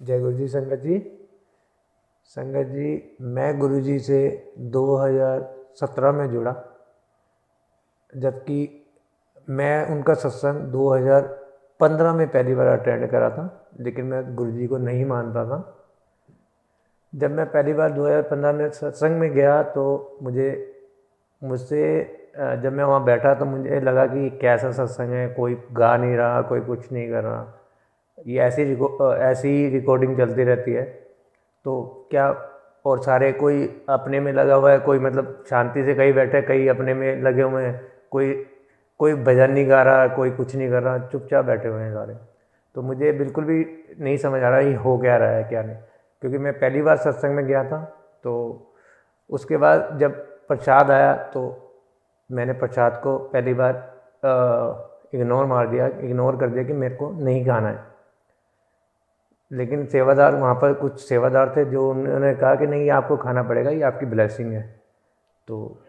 जय गुरु जी संगत जी। संगत जी, मैं गुरु जी से 2017 में जुड़ा, जबकि मैं उनका सत्संग 2015 में पहली बार अटेंड करा था, लेकिन मैं गुरु जी को नहीं मानता था। जब मैं पहली बार 2015 में सत्संग में गया तो मुझसे जब मैं वहाँ बैठा तो मुझे लगा कि कैसा सत्संग है, कोई गा नहीं रहा, कोई कुछ नहीं कर रहा, ये ऐसी रिकॉर्डिंग चलती रहती है तो क्या। और सारे कोई अपने में लगा हुआ है, कोई मतलब शांति से कहीं बैठे, कहीं अपने में लगे हुए हैं, कोई कोई भजन नहीं गा रहा, कोई कुछ नहीं कर रहा, चुपचाप बैठे हुए हैं सारे। तो मुझे बिल्कुल भी नहीं समझ आ रहा ये हो क्या रहा है क्या नहीं, क्योंकि मैं पहली बार सत्संग में गया था। तो उसके बाद जब प्रसाद आया तो मैंने प्रसाद को पहली बार इग्नोर कर दिया कि मेरे को नहीं खाना है। लेकिन सेवादार, वहाँ पर कुछ सेवादार थे जो उन्होंने कहा कि नहीं, आपको खाना पड़ेगा, ये आपकी ब्लेसिंग है। तो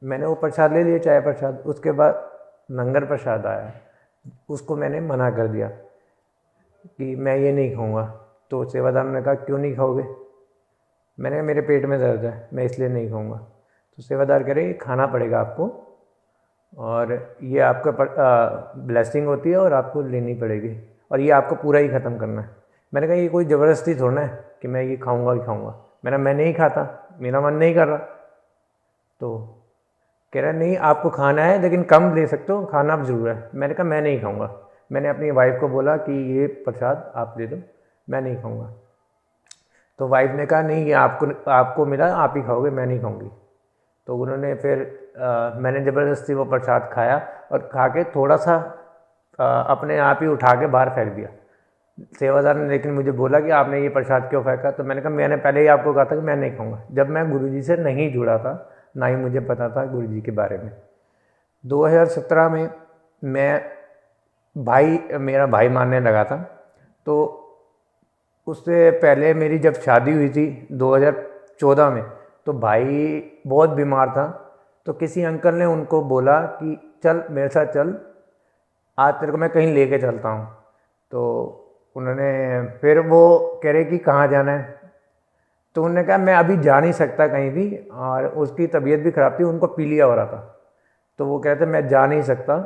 मैंने वो प्रसाद ले लिया, चाय प्रसाद। उसके बाद लंगर प्रसाद आया, उसको मैंने मना कर दिया कि मैं ये नहीं खाऊंगा। तो सेवादार ने कहा क्यों नहीं खाओगे? मैंने कहा मेरे पेट में दर्द है, मैं इसलिए नहीं खाऊंगा। तो सेवादार कह रहे ये खाना पड़ेगा आपको, और ये आपका ब्लेसिंग होती है और आपको लेनी पड़ेगी, और ये आपको पूरा ही ख़त्म करना है। मैंने कहा ये कोई ज़बरदस्ती थोड़ा है कि मैं ये खाऊंगा ही खाऊंगा। मैं नहीं खाता, मेरा मन नहीं कर रहा। तो कह रहा नहीं, आपको खाना है लेकिन कम ले सकते हो, खाना अब ज़रूर है। मैंने कहा मैं नहीं खाऊंगा। मैंने अपनी वाइफ को बोला कि ये प्रसाद आप दे दो, मैं नहीं खाऊंगा। तो वाइफ ने कहा नहीं, ये आपको मिला, आप ही खाओगे, मैं नहीं खाऊंगी। तो उन्होंने फिर मैंने ज़बरदस्ती वो प्रसाद खाया, और खा के थोड़ा सा अपने आप ही उठा के बाहर फेंक दिया। सेवादार ने लेकिन मुझे बोला कि आपने ये प्रसाद क्यों फेंका? तो मैंने कहा मैंने पहले ही आपको कहा था कि मैं नहीं खाऊंगा। जब मैं गुरुजी से नहीं जुड़ा था, ना ही मुझे पता था गुरुजी के बारे में। 2017 में मेरा भाई मानने लगा था। तो उससे पहले मेरी जब शादी हुई थी 2014 में, तो भाई बहुत बीमार था। तो किसी अंकल ने उनको बोला कि चल मेरे साथ चल, आज तेरे को मैं कहीं लेके चलता हूँ। तो उन्होंने फिर वो कह रहे कि कहाँ जाना है? तो उन्होंने कहा मैं अभी जा नहीं सकता कहीं भी, और उसकी तबीयत भी ख़राब थी, उनको पीलिया हो रहा था। तो वो कहते मैं जा नहीं सकता।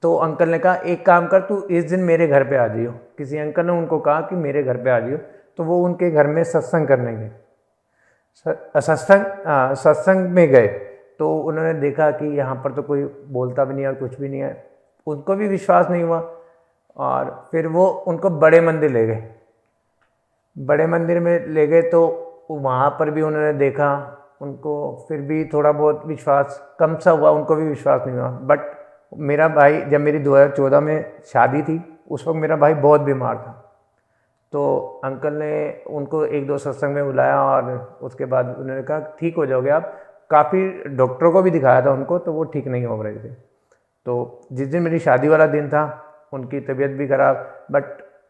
तो अंकल ने कहा एक काम कर, तू इस दिन मेरे घर पे आ जाइयो। किसी अंकल ने उनको कहा कि मेरे घर पे आ जाइयो। तो वो उनके घर में सत्संग करने गए। सत्संग में गए तो उन्होंने देखा कि यहाँ पर तो कोई बोलता भी नहीं और कुछ भी नहीं है। उनको भी विश्वास नहीं हुआ, और फिर वो उनको बड़े मंदिर ले गए। बड़े मंदिर में ले गए तो वहाँ पर भी उन्होंने देखा, उनको फिर भी थोड़ा बहुत विश्वास कम सा हुआ, उनको भी विश्वास नहीं हुआ। बट मेरा भाई, जब मेरी 2014 में शादी थी, उस वक्त मेरा भाई बहुत बीमार था। तो अंकल ने उनको एक दो सत्संग में बुलाया, और उसके बाद उन्होंने कहा ठीक हो जाओगे आप। काफ़ी डॉक्टरों को भी दिखाया था उनको, तो वो ठीक नहीं हो रहे थे। तो जिस दिन मेरी शादी वाला दिन था, उनकी तबीयत भी खराब, बट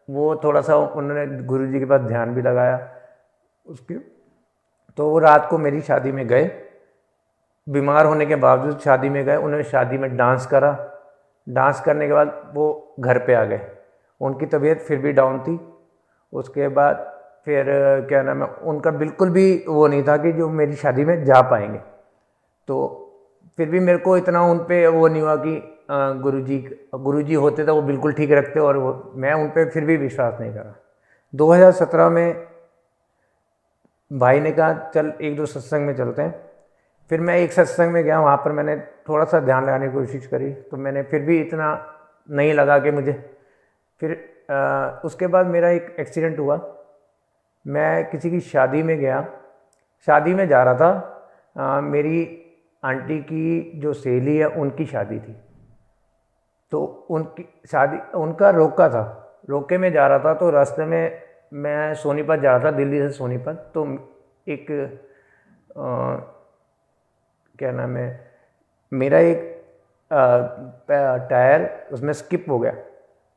वो थोड़ा सा उन्होंने गुरुजी के पास ध्यान भी लगाया उसके। तो वो रात को मेरी शादी में गए, बीमार होने के बावजूद शादी में गए। उन्होंने शादी में डांस करा। डांस करने के बाद वो घर पे आ गए। उनकी तबीयत फिर भी डाउन थी। उसके बाद फिर क्या नाम है, उनका बिल्कुल भी वो नहीं था कि जो मेरी शादी में जा पाएंगे। तो फिर भी मेरे को इतना उन पे वो नहीं हुआ कि गुरुजी होते तो वो बिल्कुल ठीक रखते, और मैं उन पे फिर भी विश्वास नहीं करा। 2017 में भाई ने कहा चल एक दो सत्संग में चलते हैं। फिर मैं एक सत्संग में गया, वहाँ पर मैंने थोड़ा सा ध्यान लगाने की कोशिश करी, तो मैंने फिर भी इतना नहीं लगा कि मुझे। फिर उसके बाद मेरा एक एक्सीडेंट हुआ। मैं किसी की शादी में गया, शादी में जा रहा था। मेरी आंटी की जो सहेली है उनकी शादी थी। तो उनकी शादी, उनका रोका था, रोके में जा रहा था। तो रास्ते में मैं सोनीपत जा रहा था, दिल्ली से सोनीपत। तो एक क्या नाम है, मेरा एक टायर उसमें स्किप हो गया,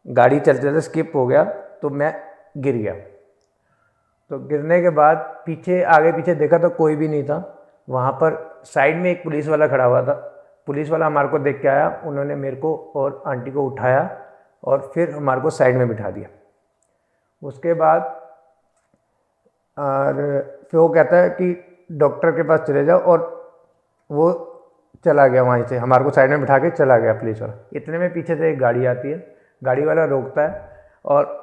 गाड़ी चलते चलते स्किप हो गया, तो मैं गिर गया। तो गिरने के बाद पीछे आगे पीछे देखा तो कोई भी नहीं था। वहाँ पर साइड में एक पुलिस वाला खड़ा हुआ था। पुलिस वाला हमारे को देख के आया, उन्होंने मेरे को और आंटी को उठाया, और फिर हमारे को साइड में बिठा दिया। उसके बाद और फिर वो कहता है कि डॉक्टर के पास चले जाओ, और वो चला गया वहीं से, हमारे को साइड में बिठा के चला गया पुलिस वाला। इतने में पीछे से एक गाड़ी आती है, गाड़ी वाला रोकता है और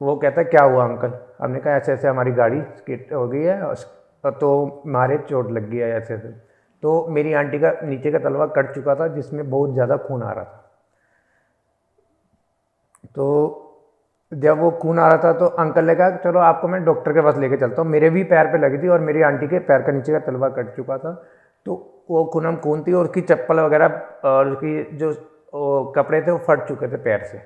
वो कहता है क्या हुआ अंकल? हमने कहा ऐसे ऐसे हमारी गाड़ी स्किड हो गई है तो मारे चोट लग गई है ऐसे ऐसे। तो मेरी आंटी का नीचे का तलवा कट चुका था जिसमें बहुत ज़्यादा खून आ रहा था। तो जब वो खून आ रहा था तो अंकल ने कहा चलो आपको मैं डॉक्टर के पास लेके चलता हूँ। मेरे भी पैर पे लगी थी और मेरी आंटी के पैर का नीचे का तलवा कट चुका था, तो वो खून थी और उसकी चप्पल वगैरह और उसकी जो कपड़े थे वो फट चुके थे पैर से।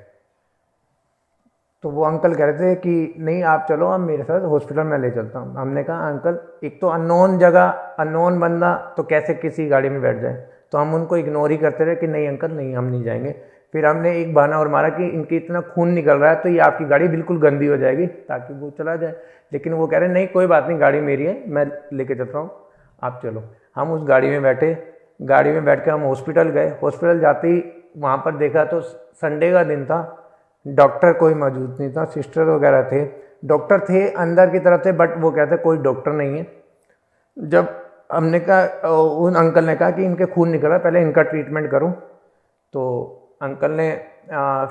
तो वो अंकल कह रहे थे कि नहीं आप चलो, आप मेरे साथ हॉस्पिटल में ले चलता हूँ। हमने कहा अंकल एक तो अननोन जगह, अननोन बंदा, तो कैसे किसी गाड़ी में बैठ जाए? तो हम उनको इग्नोर ही करते रहे कि नहीं अंकल नहीं, हम नहीं जाएंगे। फिर हमने एक बहाना और मारा कि इनके इतना खून निकल रहा है तो ये आपकी गाड़ी बिल्कुल गंदी हो जाएगी ताकि वो चला जाए। लेकिन वो कह रहे नहीं कोई बात नहीं, गाड़ी मेरी है, मैं लेके चलता हूँ, आप चलो। हम उस गाड़ी में बैठे, गाड़ी में बैठ के हम हॉस्पिटल गए। हॉस्पिटल जाते ही वहाँ पर देखा तो संडे का दिन था, डॉक्टर कोई मौजूद नहीं था, सिस्टर वगैरह थे, डॉक्टर थे अंदर की तरफ थे बट वो कहते कोई डॉक्टर नहीं है। जब हमने कहा, उन अंकल ने कहा कि इनके खून निकल रहा है, पहले इनका ट्रीटमेंट करूं। तो अंकल ने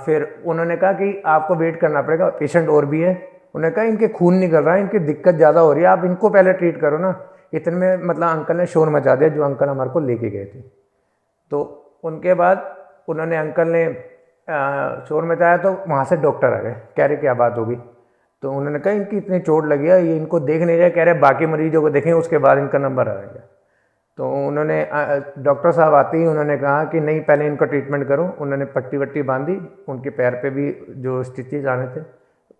फिर उन्होंने कहा कि आपको वेट करना पड़ेगा, पेशेंट और भी है। उन्होंने कहा इनके खून निकल रहा है, इनकी दिक्कत ज़्यादा हो रही है, आप इनको पहले ट्रीट करो ना। इतने में मतलब अंकल ने शोर मचा दिया, जो अंकल हमारे को लेके गए थे। तो उनके बाद उन्होंने अंकल ने शोर मचाया तो वहाँ से डॉक्टर आ गए, कह रहे क्या बात होगी? तो उन्होंने कहा इनकी इतनी चोट लगी है, ये इनको देख नहीं रहे, कह रहे बाकी मरीजों को देखें उसके बाद इनका नंबर आएगा। तो उन्होंने डॉक्टर साहब आते ही उन्होंने कहा कि नहीं पहले इनका ट्रीटमेंट करो। उन्होंने पट्टी वट्टी बांधी, उनके पैर पे भी जो स्टिचेज आने थे,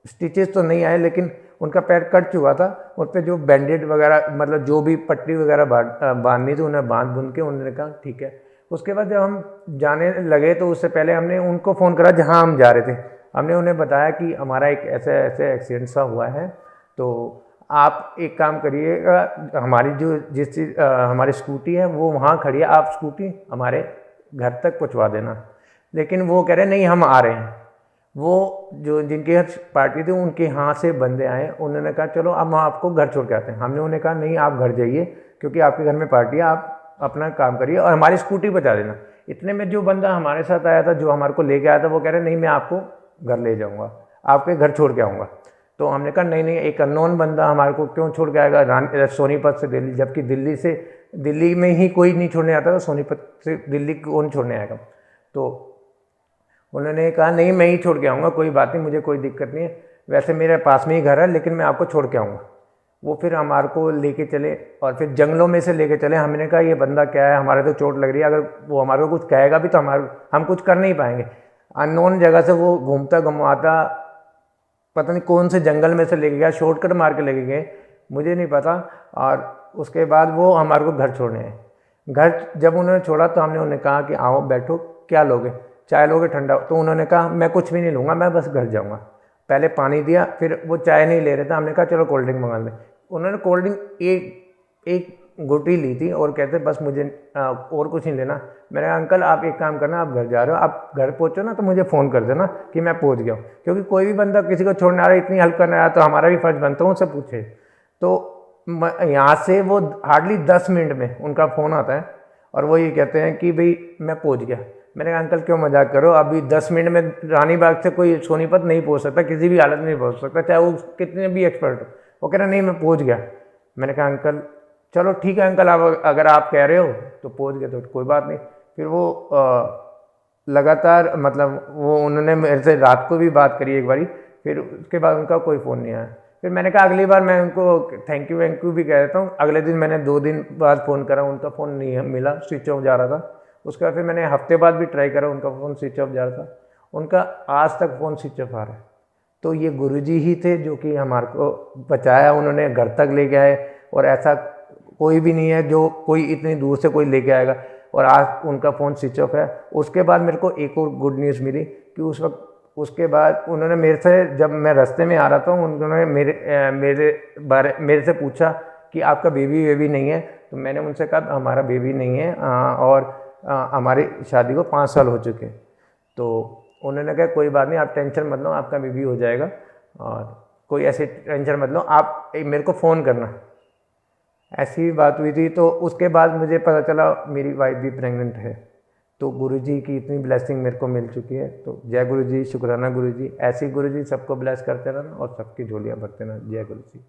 स्टिचेस तो नहीं आए लेकिन उनका पैर कट चुका था, उन पर जो बैंडेड वगैरह मतलब जो भी पट्टी वगैरह बांधनी थी उन्हें बांध बुन के उन्होंने कहा ठीक है। उसके बाद जब हम जाने लगे तो उससे पहले हमने उनको फ़ोन करा जहाँ हम जा रहे थे। हमने उन्हें बताया कि हमारा एक ऐसे ऐसे एक्सीडेंट सा हुआ है, तो आप एक काम करिएगा, हमारी जो जिस चीज़ हमारी स्कूटी है वो वहाँ खड़ी है, आप स्कूटी हमारे घर तक पहुँचवा देना। लेकिन वो कह रहे नहीं हम आ रहे हैं। वो जो जिनके यहाँ पार्टी थी उनके यहाँ से बंदे आए, उन्होंने कहा चलो अब हम आपको घर छोड़ के आते हैं। हमने उन्हें कहा नहीं आप घर जाइए क्योंकि आपके घर में पार्टी है, आप अपना काम करिए और हमारी स्कूटी बचा देना। इतने में जो बंदा हमारे साथ आया था, जो हमारे को लेके आया था, वो कह रहे नहीं मैं आपको घर ले जाऊँगा, आपके घर छोड़ के आऊँगा। तो हमने कहा नहीं नहीं, एक अननोन बंदा हमारे को क्यों छोड़ के आएगा सोनीपत से दिल्ली, जबकि दिल्ली में ही कोई नहीं छोड़ने आता, तो सोनीपत से दिल्ली कौन छोड़ने आएगा? तो उन्होंने कहा नहीं मैं ही छोड़ के आऊँगा, कोई बात नहीं, मुझे कोई दिक्कत नहीं है, वैसे मेरे पास में ही घर है लेकिन मैं आपको छोड़ के आऊँगा। वो फिर हमारे को लेके चले और फिर जंगलों में से लेके चले। हमने कहा ये बंदा क्या है, हमारे तो चोट लग रही है, अगर वो हमारे को कुछ कहेगा भी तो हम कुछ कर नहीं पाएंगे। अननोन जगह से वो घूमता घुमाता पता नहीं कौन से जंगल में से लेके गया, शॉर्टकट मार के लेके गए, मुझे नहीं पता। और उसके बाद वो हमारे को घर छोड़ने आए। घर जब उन्होंने छोड़ा तो हमने उन्हें कहा कि आओ बैठो, क्या लोगे, चाय लोगे ठंडा? तो उन्होंने कहा मैं कुछ भी नहीं लूँगा, मैं बस घर जाऊँगा। पहले पानी दिया, फिर वो चाय नहीं ले रहे थे, हमने कहा चलो कोल्ड ड्रिंक मंगा लें। उन्होंने कोल्ड ड्रिंक एक घुटी ली थी और कहते बस मुझे और कुछ नहीं लेना। मैंने कहा अंकल आप एक काम करना, आप घर जा रहे हो, आप घर पहुँचो ना तो मुझे फ़ोन कर देना कि मैं पहुँच गया हूँ, क्योंकि कोई भी बंदा किसी को छोड़ने आ रहा है, इतनी हेल्प करने आ रहा है तो हमारा भी फ़र्ज़ बनता है उनसे पूछे। तो यहाँ से वो हार्डली 10 मिनट में उनका फ़ोन आता है और वो ये कहते हैं कि भाई मैं पहुँच गया। मैंने कहा अंकल क्यों मजाक करो, अभी 10 मिनट में रानी बाग से कोई सोनीपत नहीं पहुँच सकता, किसी भी हालत में नहीं पहुँच सकता, चाहे वो कितने भी एक्सपर्ट हो। वो कह रहा नहीं मैं पहुँच गया। मैंने कहा अंकल चलो ठीक है अंकल, आप अगर आप कह रहे हो तो पहुँच गए तो कोई बात नहीं। फिर वो लगातार मतलब वो उन्होंने मेरे से रात को भी बात करी एक बारी, फिर उसके बाद उनका कोई फ़ोन नहीं आया। फिर मैंने कहा अगली बार मैं उनको थैंक यू भी कह देता हूँ। अगले दिन मैंने 2 दिन बाद फ़ोन करा, उनका फ़ोन नहीं मिला, स्विच ऑफ जा रहा था। उसके बाद फिर मैंने हफ्ते बाद भी ट्राई करा, उनका फ़ोन स्विच ऑफ जा रहा था। उनका आज तक फ़ोन स्विच ऑफ आ रहा है। तो ये गुरुजी ही थे जो कि हमारे को बचाया, उन्होंने घर तक लेके आए। और ऐसा कोई भी नहीं है जो कोई इतनी दूर से कोई लेके आएगा। और आज उनका फ़ोन स्विच ऑफ है। उसके बाद मेरे को एक और गुड न्यूज़ मिली कि उसके बाद उन्होंने मेरे से, जब मैं रास्ते में आ रहा था, उन्होंने मेरे से पूछा कि आपका बेबी नहीं है? तो मैंने उनसे कहा हमारा बेबी नहीं है और हमारी शादी को 5 साल हो चुके हैं। तो उन्होंने कहा कोई बात नहीं, आप टेंशन मत लो, आपका बेबी हो जाएगा। और कोई ऐसे टेंशन मत लो, आप मेरे को फ़ोन करना। ऐसी बात हुई थी। तो उसके बाद मुझे पता चला मेरी वाइफ भी प्रेग्नेंट है। तो गुरुजी की इतनी ब्लेसिंग मेरे को मिल चुकी है। तो जय गुरुजी, शुक्राना गुरुजी। ऐसे ही गुरुजी सबको ब्लेस करते रहना और सबकी झोलियाँ भरते रहना। जय गुरुजी।